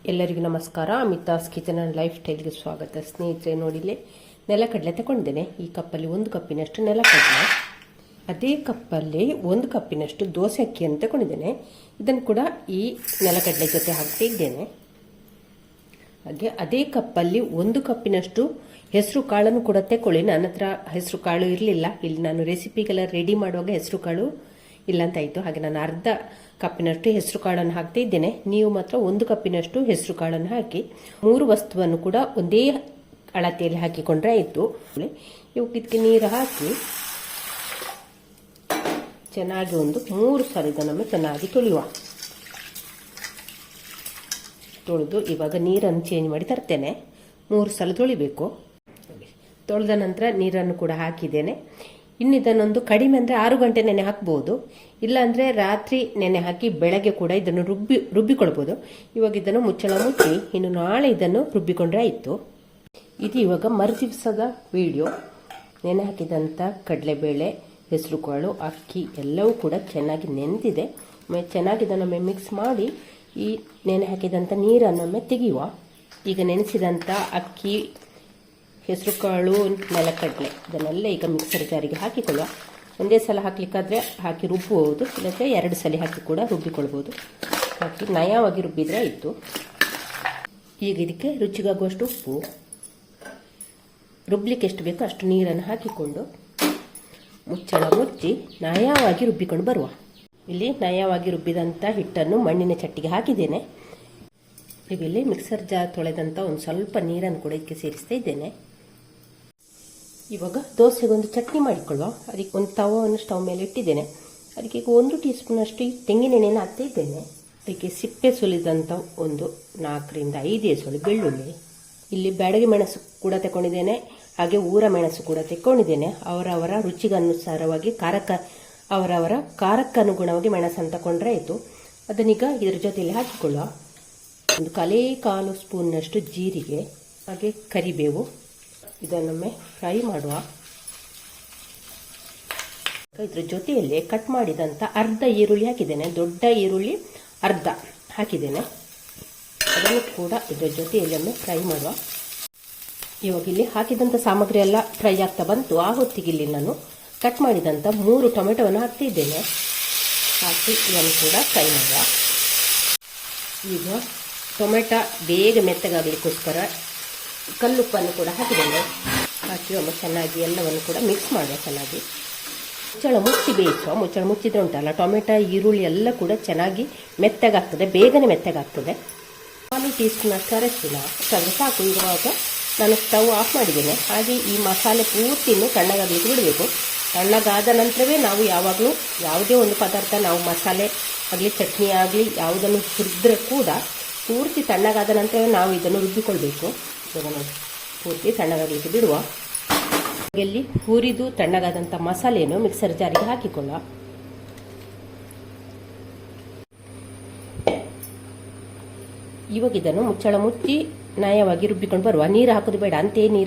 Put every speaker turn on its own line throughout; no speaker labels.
ಎಲ್ಲರಿಗೂ ನಮಸ್ಕಾರ. Amitha's kitchen and life ಸ್ಟೈಲ್ಗೆ ಸ್ವಾಗತ. ಸ್ನೇಹಿತರೆ, ನೋಡಿಲಿ ನೆಲಕಡಲೆ ತಗೊಂಡಿದ್ದೇನೆ. ಈ ಕಪ್ಪಲ್ಲಿ 1 ಕಪ್ಪಿನಷ್ಟು ನೆಲಕಡಲೆ, ಅದೇ ಕಪ್ಪಲ್ಲಿ 1 ಕಪ್ಪಿನಷ್ಟು ದೋಸೆ ಅಕ್ಕಿಯನ್ನು ತಗೊಂಡಿದ್ದೇನೆ. ಇದನ್ನು ಕೂಡ ಈ ನೆಲಕಡಲೆ ಜೊತೆ ಹಾಕ್ತಾ ಇದ್ದೇನೆ. ಹಾಗೆ ಅದೇ ಕಪ್ಪಲ್ಲಿ 1 ಕಪ್ಪಿನಷ್ಟು ಹೆಸರು ಕಾಳನ್ನು ಕೂಡ ತಗೊಳ್ಳಿ. ನನ್ನ ಹತ್ರ ಹೆಸರು ಕಾಳು ಇರಲಿಲ್ಲ. ಇಲ್ಲಿ ನಾನು ರೆಸಿಪಿಗೆಲ್ಲ ರೆಡಿ ಮಾಡುವಾಗ ಹೆಸರು ಕಾಳು ಇಲ್ಲ ಅಂತ ಆಯಿತು. ಹಾಗೆ ನಾನು ಅರ್ಧ ಕಪ್ಪಿನಷ್ಟು ಹೆಸರು ಕಾಳನ್ನು ಹಾಕ್ತಾ ಇದ್ದೇನೆ. ನೀವು ಮಾತ್ರ 1 ಕಪ್ಪಿನಷ್ಟು ಹೆಸರು ಕಾಳನ್ನು ಹಾಕಿ 3 ವಸ್ತುವನ್ನು ಕೂಡ ಒಂದೇ ಅಳತೆಯಲ್ಲಿ ಹಾಕಿಕೊಂಡ್ರೆ ಆಯಿತು. ಇವಾಗ ಇದಕ್ಕೆ ನೀರು ಹಾಕಿ ಚೆನ್ನಾಗಿ 3 ಸಲ ಇದನ್ನು ಚೆನ್ನಾಗಿ ತೊಳೆದು ಇವಾಗ ನೀರನ್ನು ಚೇಂಜ್ ಮಾಡಿ ತರ್ತೇನೆ. 3 ಸಲ ತೊಳಿಬೇಕು. ತೊಳೆದ ನಂತರ ನೀರನ್ನು ಕೂಡ ಹಾಕಿದ್ದೇನೆ. ಇನ್ನು ಇದನ್ನೊಂದು ಕಡಿಮೆ ಅಂದರೆ 6 ಗಂಟೆ ನೆನೆ ಹಾಕ್ಬೋದು. ಇಲ್ಲಾಂದರೆ ರಾತ್ರಿ ನೆನೆ ಹಾಕಿ ಬೆಳಗ್ಗೆ ಕೂಡ ಇದನ್ನು ರುಬ್ಬಿಕೊಳ್ಬೋದು. ಇವಾಗ ಇದನ್ನು ಮುಚ್ಚಳ ಮುಚ್ಚಿ ಇನ್ನು ನಾಳೆ ಇದನ್ನು ರುಬ್ಬಿಕೊಂಡ್ರೆ ಆಯಿತು. ಇದು ಇವಾಗ ಮರುದಿವಸದ ವಿಡಿಯೋ. ನೆನೆ ಹಾಕಿದಂಥ ಕಡಲೆಬೇಳೆ, ಹೆಸರು ಕಾಳು, ಅಕ್ಕಿ ಎಲ್ಲವೂ ಕೂಡ ಚೆನ್ನಾಗಿ ನೆನೆದಿದೆ. ಚೆನ್ನಾಗಿ ಇದನ್ನೊಮ್ಮೆ ಮಿಕ್ಸ್ ಮಾಡಿ ಈ ನೆನೆ ಹಾಕಿದಂಥ ನೀರನ್ನೊಮ್ಮೆ ತೆಗೆಯುವ. ಈಗ ನೆನೆಸಿದಂಥ ಅಕ್ಕಿ, ಹೆಸರು ಕಾಳು, ನೆಲಕಡಲೆ ಇದನ್ನೆಲ್ಲ ಈಗ ಮಿಕ್ಸರ್ ಜಾರಿಗೆ ಹಾಕಿಕೊಳ್ಳುವ. ಒಂದೇ ಸಲ ಹಾಕಲಿಕ್ಕಾದರೆ ಹಾಕಿ ರುಬ್ಬಬಹುದು, ಇಲ್ಲದ್ರೆ 2 ಸಲ ಹಾಕಿ ಕೂಡ ರುಬ್ಬಿಕೊಳ್ಬೋದು. ಹಾಕಿ ನಯವಾಗಿ ರುಬ್ಬಿದರೆ ಆಯಿತು. ಈಗ ಇದಕ್ಕೆ ರುಚಿಗಾಗುವಷ್ಟು ಉಪ್ಪು, ರುಬ್ಲಿಕ್ಕೆ ಎಷ್ಟು ಬೇಕೋ ಅಷ್ಟು ನೀರನ್ನು ಹಾಕಿಕೊಂಡು ಮುಚ್ಚಳ ಮುಚ್ಚಿ ನಯವಾಗಿ ರುಬ್ಬಿಕೊಂಡು ಬರುವ. ಇಲ್ಲಿ ನಯವಾಗಿ ರುಬ್ಬಿದಂಥ ಹಿಟ್ಟನ್ನು ಮಣ್ಣಿನ ಚಟ್ಟಿಗೆ ಹಾಕಿದ್ದೇನೆ. ಈಗ ಇಲ್ಲಿ ಮಿಕ್ಸರ್ ಜಾರ್ ತೊಳೆದಂಥ ಒಂದು ಸ್ವಲ್ಪ ನೀರನ್ನು ಕೂಡ ಇದಕ್ಕೆ ಸೇರಿಸ್ತಾ ಇದ್ದೇನೆ. ಇವಾಗ ದೋಸೆಗೊಂದು ಚಟ್ನಿ ಮಾಡಿಕೊಳ್ಳುವ. ಅದಕ್ಕೆ ಒಂದು ತವವನ್ನು ಸ್ಟವ್ ಮೇಲೆ ಇಟ್ಟಿದ್ದೇನೆ. ಅದಕ್ಕೆ 1 ಟೀ ಸ್ಪೂನ್ ಅಷ್ಟು ತೆಂಗಿನೆಣ್ಣೆಯನ್ನು ಹಾಕ್ತಾ ಇದ್ದೇನೆ. ಅದಕ್ಕೆ ಸಿಪ್ಪೆ ಸುಲಿದಂಥ ಒಂದು 4 ರಿಂದ 5 ಎಸಳು ಬೆಳ್ಳುಳ್ಳಿ, ಇಲ್ಲಿ ಬ್ಯಾಡಗಿ ಮೆಣಸು ಕೂಡ ತಗೊಂಡಿದ್ದೇನೆ. ಹಾಗೆ ಊರ ಮೆಣಸು ಕೂಡ ತಗೊಂಡಿದ್ದೇನೆ. ಅವರವರ ರುಚಿಗನುಸಾರವಾಗಿ ಅವರವರ ಖಾರಕ್ಕನುಗುಣವಾಗಿ ಮೆಣಸನ್ನು ತಗೊಂಡ್ರೆ ಆಯಿತು. ಅದನ್ನೀಗ ಇದರ ಜೊತೆಯಲ್ಲಿ ಹಾಕಿಕೊಳ್ಳುವ. ಒಂದು 1/4 ಸ್ಪೂನ್ನಷ್ಟು ಜೀರಿಗೆ, ಹಾಗೆ ಕರಿಬೇವು, ಇದನ್ನೊಮ್ಮೆ ಫ್ರೈ ಮಾಡುವ. ಇದರ ಜೊತೆಯಲ್ಲಿ ಕಟ್ ಮಾಡಿದಂಥ ಅರ್ಧ ಈರುಳ್ಳಿ ಹಾಕಿದ್ದೇನೆ. ದೊಡ್ಡ ಈರುಳ್ಳಿ ಅರ್ಧ ಹಾಕಿದ್ದೇನೆ. ಅದನ್ನು ಕೂಡ ಇದರ ಜೊತೆಯಲ್ಲಿ ಒಮ್ಮೆ ಫ್ರೈ ಮಾಡುವ. ಇವಾಗ ಇಲ್ಲಿ ಹಾಕಿದಂಥ ಸಾಮಗ್ರಿ ಎಲ್ಲ ಫ್ರೈ ಆಗ್ತಾ ಬಂತು. ಆ ಹೊತ್ತಿಗೆ ಇಲ್ಲಿ ನಾನು ಕಟ್ ಮಾಡಿದಂಥ 3 ಟೊಮೆಟೊವನ್ನು ಹಾಕ್ತಾ ಇದ್ದೇನೆ. ಹಾಕಿ ಇದನ್ನು ಕೂಡ ಫ್ರೈ ಮಾಡುವ. ಈಗ ಟೊಮೆಟೊ ಬೇಗ ಮೆತ್ತಗಾಗಲಿಕ್ಕೋಸ್ಕರ ಕಲ್ಲುಪ್ಪನ್ನು ಕೂಡ ಹಾಕಿದ್ದೇನೆ. ಹಾಕಿ ಒಮ್ಮೆ ಚೆನ್ನಾಗಿ ಎಲ್ಲವನ್ನು ಕೂಡ ಮಿಕ್ಸ್ ಮಾಡುವ. ಚೆನ್ನಾಗಿ ಮುಚ್ಚಳ ಮುಚ್ಚಿ ಬೇಯಿಸುವ. ಮುಚ್ಚಳ ಮುಚ್ಚಿದ್ರೆ ಉಂಟಲ್ಲ, ಟೊಮೆಟೊ ಈರುಳ್ಳಿ ಎಲ್ಲ ಕೂಡ ಚೆನ್ನಾಗಿ ಮೆತ್ತಗಾಗ್ತದೆ, ಬೇಗನೆ ಮೆತ್ತಗಾಗ್ತದೆ. 1 ಟೀ ಸ್ಪೂನ್ ಅಷ್ಟು ಅರಶಿನ ಸಾಕು. ಇರುವಾಗ ನಾನು ಸ್ಟವ್ ಆಫ್ ಮಾಡಿದ್ದೇನೆ. ಹಾಗೆ ಈ ಮಸಾಲೆ ಪೂರ್ತಿಯನ್ನು ತಣ್ಣಗಾಗಲಿಕ್ಕೆ ಬಿಡಬೇಕು. ತಣ್ಣಗಾದ ನಂತರವೇ ನಾವು ಯಾವಾಗಲೂ ಯಾವುದೇ ಒಂದು ಪದಾರ್ಥ, ನಾವು ಮಸಾಲೆ ಆಗಲಿ ಚಟ್ನಿ ಆಗಲಿ ಯಾವುದನ್ನು ಹುರಿದ್ರೆ ಕೂಡ ಪೂರ್ತಿ ತಣ್ಣಗಾದ ನಂತರ ನಾವು ಇದನ್ನು ರುಬ್ಬಿಕೊಳ್ಬೇಕು. ಇದನ್ನು ಪೂರ್ತಿ ತಣ್ಣಗಾಗಲಿಕ್ಕೆ ಬಿಡುವ. ಇಲ್ಲಿ ಹುರಿದು ತಣ್ಣಗಾದಂಥ ಮಸಾಲೆಯನ್ನು ಮಿಕ್ಸರ್ ಜಾರಿಗೆ ಹಾಕಿಕೊಳ್ಳುವ. ಇವಾಗ ಇದನ್ನು ಮುಚ್ಚಳ ಮುಚ್ಚಿ ನಯವಾಗಿ ರುಬ್ಬಿಕೊಂಡು ಬರುವ. ನೀರು ಹಾಕೋದು ಬೇಡ,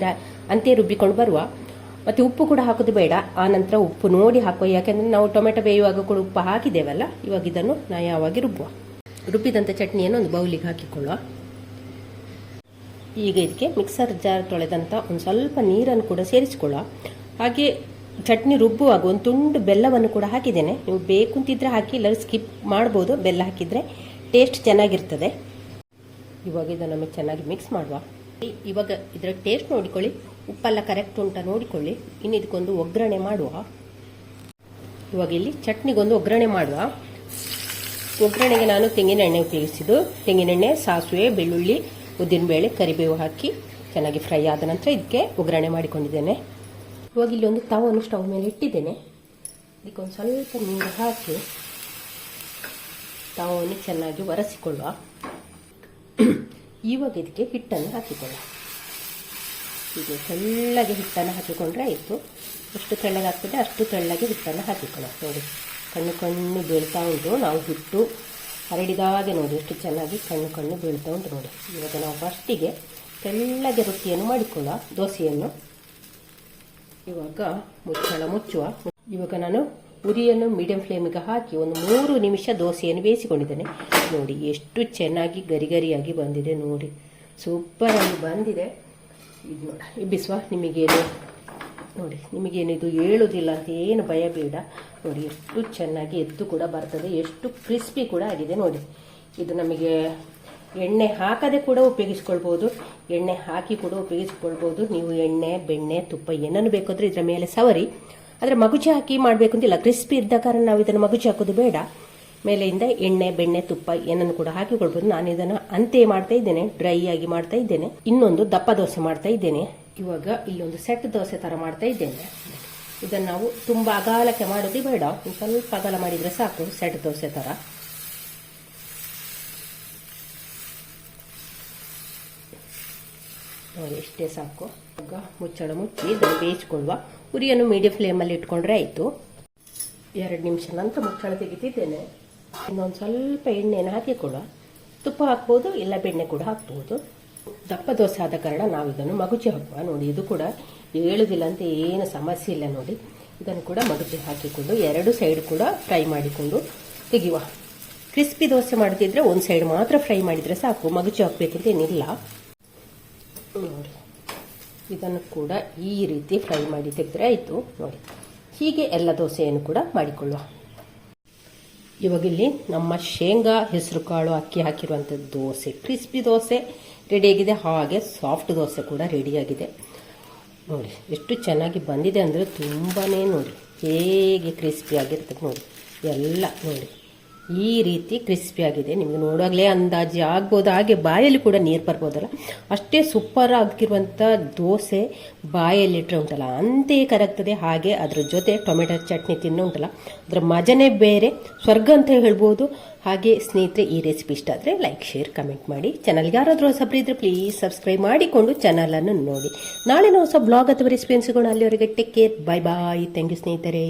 ಅಂತೆ ರುಬ್ಬಿಕೊಂಡು ಬರುವ. ಮತ್ತು ಉಪ್ಪು ಕೂಡ ಹಾಕೋದು ಬೇಡ. ಆ ನಂತರ ಉಪ್ಪು ನೋಡಿ ಹಾಕುವ. ಯಾಕೆಂದರೆ ನಾವು ಟೊಮೆಟೊ ಬೇಯುವಾಗ ಕೂಡ ಉಪ್ಪು ಹಾಕಿದ್ದೇವಲ್ಲ. ಇವಾಗ ಇದನ್ನು ನಯವಾಗಿ ರುಬ್ಬುವ. ರುಬ್ಬಿದಂಥ ಚಟ್ನಿಯನ್ನು ಒಂದು ಬೌಲಿಗೆ ಹಾಕಿಕೊಳ್ಳುವ. ಈಗ ಇದಕ್ಕೆ ಮಿಕ್ಸರ್ ಜಾರ್ ತೊಳೆದಂಥ ಒಂದು ಸ್ವಲ್ಪ ನೀರನ್ನು ಕೂಡ ಸೇರಿಸಿಕೊಳ್ಳುವ. ಹಾಗೆ ಚಟ್ನಿ ರುಬ್ಬುವಾಗ ಒಂದು ತುಂಡು ಬೆಲ್ಲವನ್ನು ಕೂಡ ಹಾಕಿದ್ದೇನೆ. ನೀವು ಬೇಕು ಅಂತಿದ್ರೆ ಹಾಕಿ, ಇಲ್ಲದ್ರೆ ಸ್ಕಿಪ್ ಮಾಡ್ಬೋದು. ಬೆಲ್ಲ ಹಾಕಿದರೆ ಟೇಸ್ಟ್ ಚೆನ್ನಾಗಿರ್ತದೆ. ಇವಾಗ ಇದನ್ನು ಚೆನ್ನಾಗಿ ಮಿಕ್ಸ್ ಮಾಡುವ. ಇವಾಗ ಇದರ ಟೇಸ್ಟ್ ನೋಡಿಕೊಳ್ಳಿ, ಉಪ್ಪೆಲ್ಲ ಕರೆಕ್ಟ್ ಉಂಟಾ ನೋಡಿಕೊಳ್ಳಿ. ಇನ್ನು ಇದಕ್ಕೊಂದು ಒಗ್ಗರಣೆ ಮಾಡುವ. ಇವಾಗ ಇಲ್ಲಿ ಚಟ್ನಿಗೊಂದು ಒಗ್ಗರಣೆ ಮಾಡುವ. ಒಗ್ಗರಣೆಗೆ ನಾನು ತೆಂಗಿನೆಣ್ಣೆ ಉಪಯೋಗಿಸಿದ್ದು. ತೆಂಗಿನೆಣ್ಣೆ, ಸಾಸಿವೆ, ಬೆಳ್ಳುಳ್ಳಿ, ಉದ್ದಿನಬೇಳೆ, ಕರಿಬೇವು ಹಾಕಿ ಚೆನ್ನಾಗಿ ಫ್ರೈ ಆದ ನಂತರ ಇದಕ್ಕೆ ಒಗ್ಗರಣೆ ಮಾಡಿಕೊಂಡಿದ್ದೇನೆ. ಇವಾಗ ಇಲ್ಲಿ ಒಂದು ತವವನ್ನು ಸ್ಟವ್ ಮೇಲೆ ಇಟ್ಟಿದ್ದೇನೆ. ಇದಕ್ಕೊಂದು ಸ್ವಲ್ಪ ನೀರು ಹಾಕಿ ತವವನ್ನು ಚೆನ್ನಾಗಿ ಒರೆಸಿಕೊಳ್ಳುವ. ಇವಾಗ ಇದಕ್ಕೆ ಹಿಟ್ಟನ್ನು ಹಾಕಿಕೊಳ್ಳುವ. ಹೀಗೆ ತೆಳ್ಳಗೆ ಹಿಟ್ಟನ್ನು ಹಾಕಿಕೊಂಡ್ರೆ ಆಯಿತು. ಎಷ್ಟು ತೆಳ್ಳಗಾಗ್ತದೆ ಅಷ್ಟು ತೆಳ್ಳಗೆ ಹಿಟ್ಟನ್ನು ಹಾಕಿಕೊಳ್ಳುವ. ನೋಡಿ, ಕಣ್ಣು ಬೀಳ್ತಾ ಉಂಟು. ನಾವು ಹಿಟ್ಟು ಹರಡಿದಾಗೆ ನೋಡಿ ಎಷ್ಟು ಚೆನ್ನಾಗಿ ಕಣ್ಣು ಬೀಳ್ತಾ ಉಂಟು ನೋಡಿ. ಇವಾಗ ನಾವು ಫಸ್ಟಿಗೆ ತೆಳ್ಳಗೆ ರೊಟ್ಟಿಯನ್ನು ಮಾಡಿಕೊಳ್ಳುವ, ದೋಸೆಯನ್ನು. ಇವಾಗ ಮುಚ್ಚಳ ಮುಚ್ಚುವ. ಇವಾಗ ನಾನು ಉರಿಯನ್ನು ಮೀಡಿಯಂ ಫ್ಲೇಮಿಗೆ ಹಾಕಿ ಒಂದು 3 ನಿಮಿಷ ದೋಸೆಯನ್ನು ಬೇಯಿಸಿಕೊಂಡಿದ್ದೇನೆ. ನೋಡಿ ಎಷ್ಟು ಚೆನ್ನಾಗಿ ಗರಿ ಗರಿಯಾಗಿ ಬಂದಿದೆ. ನೋಡಿ ಸೂಪರ್ ಆಗಿ ಬಂದಿದೆ. ಇದು ನೋಡಿ ಇಬ್ಬಿಸುವ ನಿಮಗೇನು ನೋಡಿ ನಿಮಗೇನು ಇದು ಹೇಳುವುದಿಲ್ಲ ಅಂತ ಏನು ಭಯ ಬೇಡ. ನೋಡಿ ಎಷ್ಟು ಚೆನ್ನಾಗಿ ಎದ್ದು ಕೂಡ ಬರ್ತದೆ, ಎಷ್ಟು ಕ್ರಿಸ್ಪಿ ಕೂಡ ಆಗಿದೆ. ನೋಡಿ ಇದು ನಮಗೆ ಎಣ್ಣೆ ಹಾಕದೆ ಕೂಡ ಉಪಯೋಗಿಸ್ಕೊಳ್ಬೋದು, ಎಣ್ಣೆ ಹಾಕಿ ಕೂಡ ಉಪಯೋಗಿಸ್ಕೊಳ್ಬೋದು. ನೀವು ಎಣ್ಣೆ ಬೆಣ್ಣೆ ತುಪ್ಪ ಏನನ್ನು ಬೇಕಾದರೂ ಇದರ ಮೇಲೆ ಸವರಿ. ಆದರೆ ಮಗುಚಿ ಹಾಕಿ ಮಾಡಬೇಕು ಅಂತಿಲ್ಲ, ಕ್ರಿಸ್ಪಿ ಇದ್ದ ಕಾರಣ ನಾವು ಇದನ್ನು ಮಗುಚಿ ಹಾಕೋದು ಬೇಡ. ಮೇಲೆಯಿಂದ ಎಣ್ಣೆ ಬೆಣ್ಣೆ ತುಪ್ಪ ಏನನ್ನು ಕೂಡ ಹಾಕಿಕೊಳ್ಬೋದು. ನಾನು ಇದನ್ನು ಅಂತೆಯೇ ಮಾಡ್ತಾ ಇದ್ದೇನೆ, ಡ್ರೈ ಆಗಿ ಮಾಡ್ತಾ ಇದ್ದೇನೆ. ಇನ್ನೊಂದು ದಪ್ಪ ದೋಸೆ ಮಾಡ್ತಾ ಇದ್ದೇನೆ. ಇವಾಗ ಇಲ್ಲೊಂದು ಸೆಟ್ ದೋಸೆ ತರ ಮಾಡ್ತಾ ಇದ್ದೇನೆ. ಇದನ್ನು ನಾವು ತುಂಬಾ ಅಗಾಲಕ್ಕೆ ಮಾಡೋದು ಬೇಡ, ಸ್ವಲ್ಪ ಅಗಲ ಮಾಡಿದ್ರೆ ಸಾಕು. ಸೆಟ್ ದೋಸೆ ತರ ನೋಡಿ ಎಷ್ಟೇ ಸಾಕು. ಈಗ ಮುಚ್ಚಳ ಮುಚ್ಚಿ ಇದನ್ನು ಬೇಯಿಸಿಕೊಳ್ಳುವ. ಉರಿಯನ್ನು ಮೀಡಿಯಂ ಫ್ಲೇಮಲ್ಲಿ ಇಟ್ಕೊಂಡ್ರೆ ಆಯಿತು. 2 ನಿಮಿಷ ನಂತರ ಮುಚ್ಚಳ ತೆಗಿತಿದ್ದೇನೆ. ಇನ್ನೊಂದು ಸ್ವಲ್ಪ ಎಣ್ಣೆಯನ್ನು ಹಾಕಿಕೊಳ್ಳುವ. ತುಪ್ಪ ಹಾಕ್ಬೋದು, ಇಲ್ಲ ಬೆಣ್ಣೆ ಕೂಡ ಹಾಕ್ಬೋದು. ದಪ್ಪ ದೋಸೆ ಆದ ಕಾರಣ ನಾವು ಇದನ್ನು ಮಗುಚಿ ಹಾಕುವ. ನೋಡಿ ಇದು ಕೂಡ ಹೇಳುದಿಲ್ಲ ಅಂತ ಏನು ಸಮಸ್ಯೆ ಇಲ್ಲ. ನೋಡಿ ಇದನ್ನು ಕೂಡ ಮಗುಚಿ ಹಾಕಿಕೊಂಡು 2 ಸೈಡ್ ಕೂಡ ಫ್ರೈ ಮಾಡಿಕೊಂಡು ತೆಗೆಯುವ. ಕ್ರಿಸ್ಪಿ ದೋಸೆ ಮಾಡ್ತಿದ್ರೆ ಒಂದು ಸೈಡ್ ಮಾತ್ರ ಫ್ರೈ ಮಾಡಿದ್ರೆ ಸಾಕು, ಮಗುಚಿ ಹಾಕಬೇಕು ಅಂತ ಏನಿಲ್ಲ. ನೋಡಿ ಇದನ್ನು ಕೂಡ ಈ ರೀತಿ ಫ್ರೈ ಮಾಡಿ ತೆಗೆದ್ರೆ ಆಯಿತು. ನೋಡಿ ಹೀಗೆ ಎಲ್ಲ ದೋಸೆಯನ್ನು ಕೂಡ ಮಾಡಿಕೊಳ್ಳುವ. ಇವಾಗ ಇಲ್ಲಿ ನಮ್ಮ ಶೇಂಗಾ ಹೆಸರು ಕಾಳು ಅಕ್ಕಿ ಹಾಕಿರುವಂಥ ದೋಸೆ, ಕ್ರಿಸ್ಪಿ ದೋಸೆ ರೆಡಿಯಾಗಿದೆ, ಹಾಗೆ ಸಾಫ್ಟ್ ದೋಸೆ ಕೂಡ ರೆಡಿಯಾಗಿದೆ. ನೋಡಿ ಎಷ್ಟು ಚೆನ್ನಾಗಿ ಬಂದಿದೆ ಅಂದರೆ ತುಂಬಾನೇ ನೋಡಿ ಹೇಗೆ ಕ್ರಿಸ್ಪಿ ಆಗಿರ್ತದೆ. ನೋಡಿ ಎಲ್ಲ ನೋಡಿ ಈ ರೀತಿ ಕ್ರಿಸ್ಪಿ ಆಗಿದೆ. ನಿಮಗೆ ನೋಡುವಾಗಲೇ ಅಂದಾಜು ಆಗ್ಬೋದು, ಹಾಗೆ ಬಾಯಲ್ಲಿ ಕೂಡ ನೀರು ಬರ್ಬೋದಲ್ಲ, ಅಷ್ಟೇ ಸೂಪರ್ ಆಗಿರುವಂಥ ದೋಸೆ ಬಾಯಲ್ಲಿಟ್ಟರೆ ಉಂಟಲ್ಲ ಅಂತೆಯೇ ಕರಗ್ತದೆ. ಹಾಗೆ ಅದ್ರ ಜೊತೆ ಟೊಮೆಟೊ ಚಟ್ನಿ ತಿನ್ನೋ ಉಂಟಲ್ಲ ಅದರ ಮಜನೇ ಬೇರೆ, ಸ್ವರ್ಗ ಅಂತ ಹೇಳ್ಬೋದು. ಹಾಗೆ ಸ್ನೇಹಿತರೆ ಈ ರೆಸಿಪಿ ಇಷ್ಟ ಆದರೆ ಲೈಕ್ ಶೇರ್ ಕಮೆಂಟ್ ಮಾಡಿ. ಚಾನಲ್ಗೆ ಯಾರಾದರೂ ಹೊಸಬ್ರು ಇದ್ದರೆ ಪ್ಲೀಸ್ ಸಬ್ಸ್ಕ್ರೈಬ್ ಮಾಡಿಕೊಂಡು ಚಾನಲನ್ನು ನೋಡಿ. ನಾಳೆ ನಾವು ಹೊಸ ಬ್ಲಾಗ್ ಅಥವಾ ರೆಸಿಪಿ ಅನ್ಸಿಕೊಂಡು ಅಲ್ಲಿವರೆಗೆ take care, bye bye. Thank you ಸ್ನೇಹಿತರೆ.